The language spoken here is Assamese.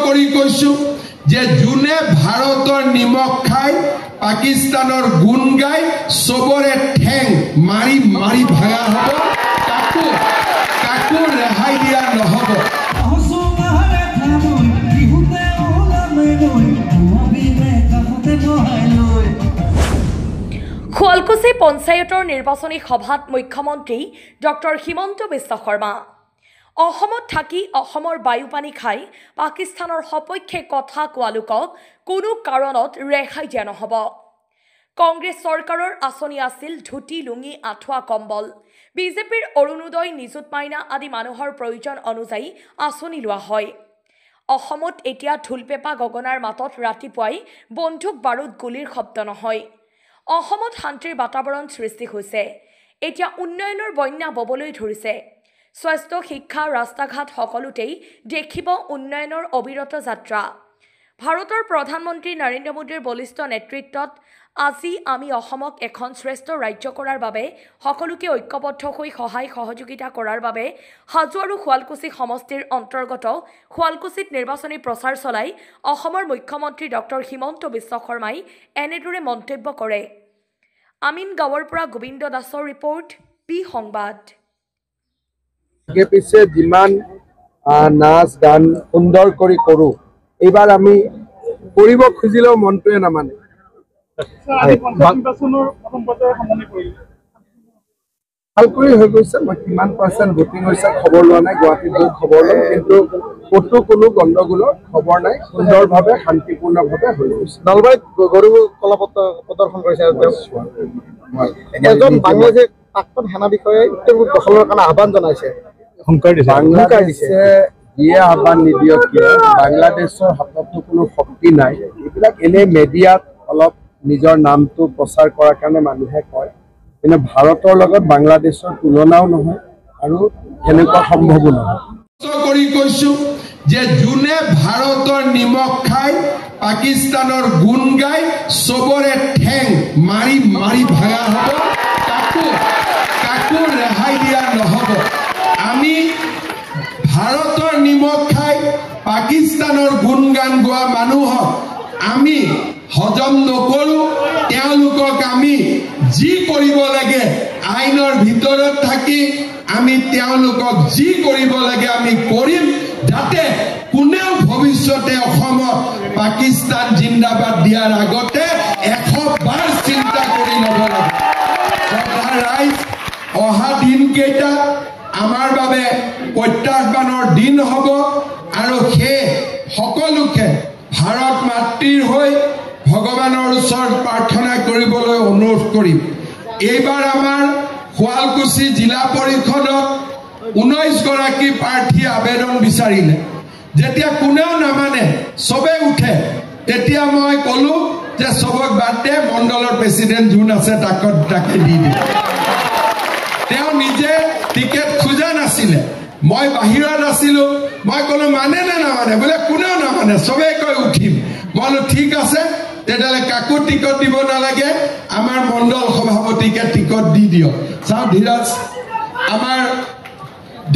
কৰি কৈছো যে যোনে ভাৰতৰ নিমখ খাই পাকিস্তানৰ গুণ গাই সবৰে ঠেং মাৰি মাৰি ভাঙা হ'ব কাকো ৰেহাই দিয়া নহ'ব। শুৱালকুছি পঞ্চায়তৰ নিৰ্বাচনী সভাত মুখ্যমন্ত্ৰী ডক্টৰ হিমন্ত বিশ্ব শৰ্মা অসমত থাকি অসমৰ বায়ু পানী খাই পাকিস্তানৰ সপক্ষে কথা কোৱা লোকক কোনো কাৰণত ৰেহাই দিয়া নহ'ব। কংগ্ৰেছ চৰকাৰৰ আঁচনি আছিল ধুতি লুঙি আঁঠুৱা কম্বল। বিজেপিৰ অৰুণোদয় নিযুত মাইনা আদি মানুহৰ প্ৰয়োজন অনুযায়ী আঁচনি লোৱা হয়। অসমত এতিয়া ঢোলপেপা গগনাৰ মাতত ৰাতিপুৱাই বন্দুক বাৰুদ গুলীৰ শব্দ নহয়। অসমত শান্তিৰ বাতাবৰণ সৃষ্টি হৈছে। এতিয়া উন্নয়নৰ বন্যা ববলৈ ধৰিছে। স্বাস্থ্য শিক্ষা ৰাস্তা ঘাট সকলোতেই দেখিব উন্নয়নৰ অবিৰত যাত্ৰা। ভাৰতৰ প্ৰধানমন্ত্ৰী নৰেন্দ্ৰ মোদীৰ বলিষ্ঠ নেতৃত্বত আজি আমি অসমক এখন শ্ৰেষ্ঠ ৰাজ্য কৰাৰ বাবে সকলোকে ঐক্যবদ্ধ হৈ সহায় সহযোগিতা কৰাৰ বাবে হাজো আৰু শুৱালকুছি সমষ্টিৰ অন্তৰ্গত শুৱালকুছিত নিৰ্বাচনী প্ৰচাৰ চলাই অসমৰ মুখ্যমন্ত্ৰী ডক্টৰ হিমন্ত বিশ্ব শৰ্মাই এনেদৰে মন্তব্য কৰে। আমিন গাঁৱৰ পৰা গোবিন্দ দাসৰ ৰিপৰ্ট, পি সংবাদ। পিছে যিমান নাচ গান সুন্দৰ কৰি কৰোঁ, এইবাৰ আমি কৰিব খুজিলেও মনটোৱে নামানে। ভালকৈ হৈ গৈছে। মই কিমান পাৰ্চেণ্ট ভোটিং হৈছে খবৰ লোৱা নাই, গুৱাহাটীত গৈ খবৰ ল'ম, কিন্তু ক'তো কোনো গণ্ডগোলৰ খবৰ নাই। সুন্দৰভাৱে শান্তিপূৰ্ণভাৱে হৈ গৈছে। নলবাৰীত গৰু কলা প্ৰদৰ্শন কৰিছে। এজন বাংলাদেশী প্ৰাক্তন সেনা বিষয়াই উত্তৰ পূব দখলৰ কাৰণে আহ্বান জনাইছে। বাংলাদেশে যিয়ে আহ্বান নিদিয়ক কিয়, বাংলাদেশৰ হাততো কোনো শক্তি নাই। এইবিলাক এনেই মিডিয়াত অলপ নিজৰ নামটো প্ৰচাৰ কৰাৰ কাৰণে মানুহে কয়, কিন্তু ভাৰতৰ লগত বাংলাদেশৰ তুলনাও নহয় আৰু এনেকুৱা সম্ভৱো নহয়। কৰি কৈছো যে যোনে ভাৰতৰ নিমখ খাই পাকিস্তানৰ গুণ গাই সবৰে ঠেং মাৰি মাৰি ভাঙা হ'ব কাকো ৰেহাই দিয়া নহ'ব। আমি ভাৰতৰ নিমখ খাই পাকিস্তানৰ গুণগান গোৱা মানুহক আমি হজম নকৰোঁ। তেওঁলোকক আমি যি কৰিব লাগে আইনৰ ভিতৰত থাকি আমি তেওঁলোকক যি কৰিব লাগে আমি কৰিম, যাতে কোনেও ভৱিষ্যতে অসমত পাকিস্তান জিন্দাবাদ দিয়াৰ আগতে 100 বাৰ চিন্তা কৰি ল'ব লাগে। ৰাইজ, অহা দিনকেইটা আমাৰ বাবে প্ৰত্যাহ্বানৰ দিন হ'ব আৰু সেই সকলোকে ভাৰত মাতৃৰ হৈ ভগৱানৰ ওচৰত প্ৰাৰ্থনা কৰিবলৈ অনুৰোধ কৰিম। এইবাৰ আমাৰ শুৱালকুছি জিলা পৰিষদত 19 গৰাকী প্ৰাৰ্থীয়ে আবেদন বিচাৰিলে। যেতিয়া কোনেও নামানে, চবে উঠে, তেতিয়া মই ক'লো যে চবক বাদ দে, মণ্ডলৰ প্ৰেচিডেণ্ট যোন আছে তাকে দি দিয়ে। তেওঁ নিজে টিকেট খোজা নাছিলে, মই বাহিৰত আছিলো। মই ক'লো মানে নে নামানে, বোলে কোনেও নামানে, চবেই কয় উঠিম। মই বোলো ঠিক আছে, তেতিয়াহ'লে কাকো টিকট দিব নালাগে, আমাৰ মণ্ডল সভাপতিকে টিকট দি দিয়ক। চাওঁ ধীৰাজ, আমাৰ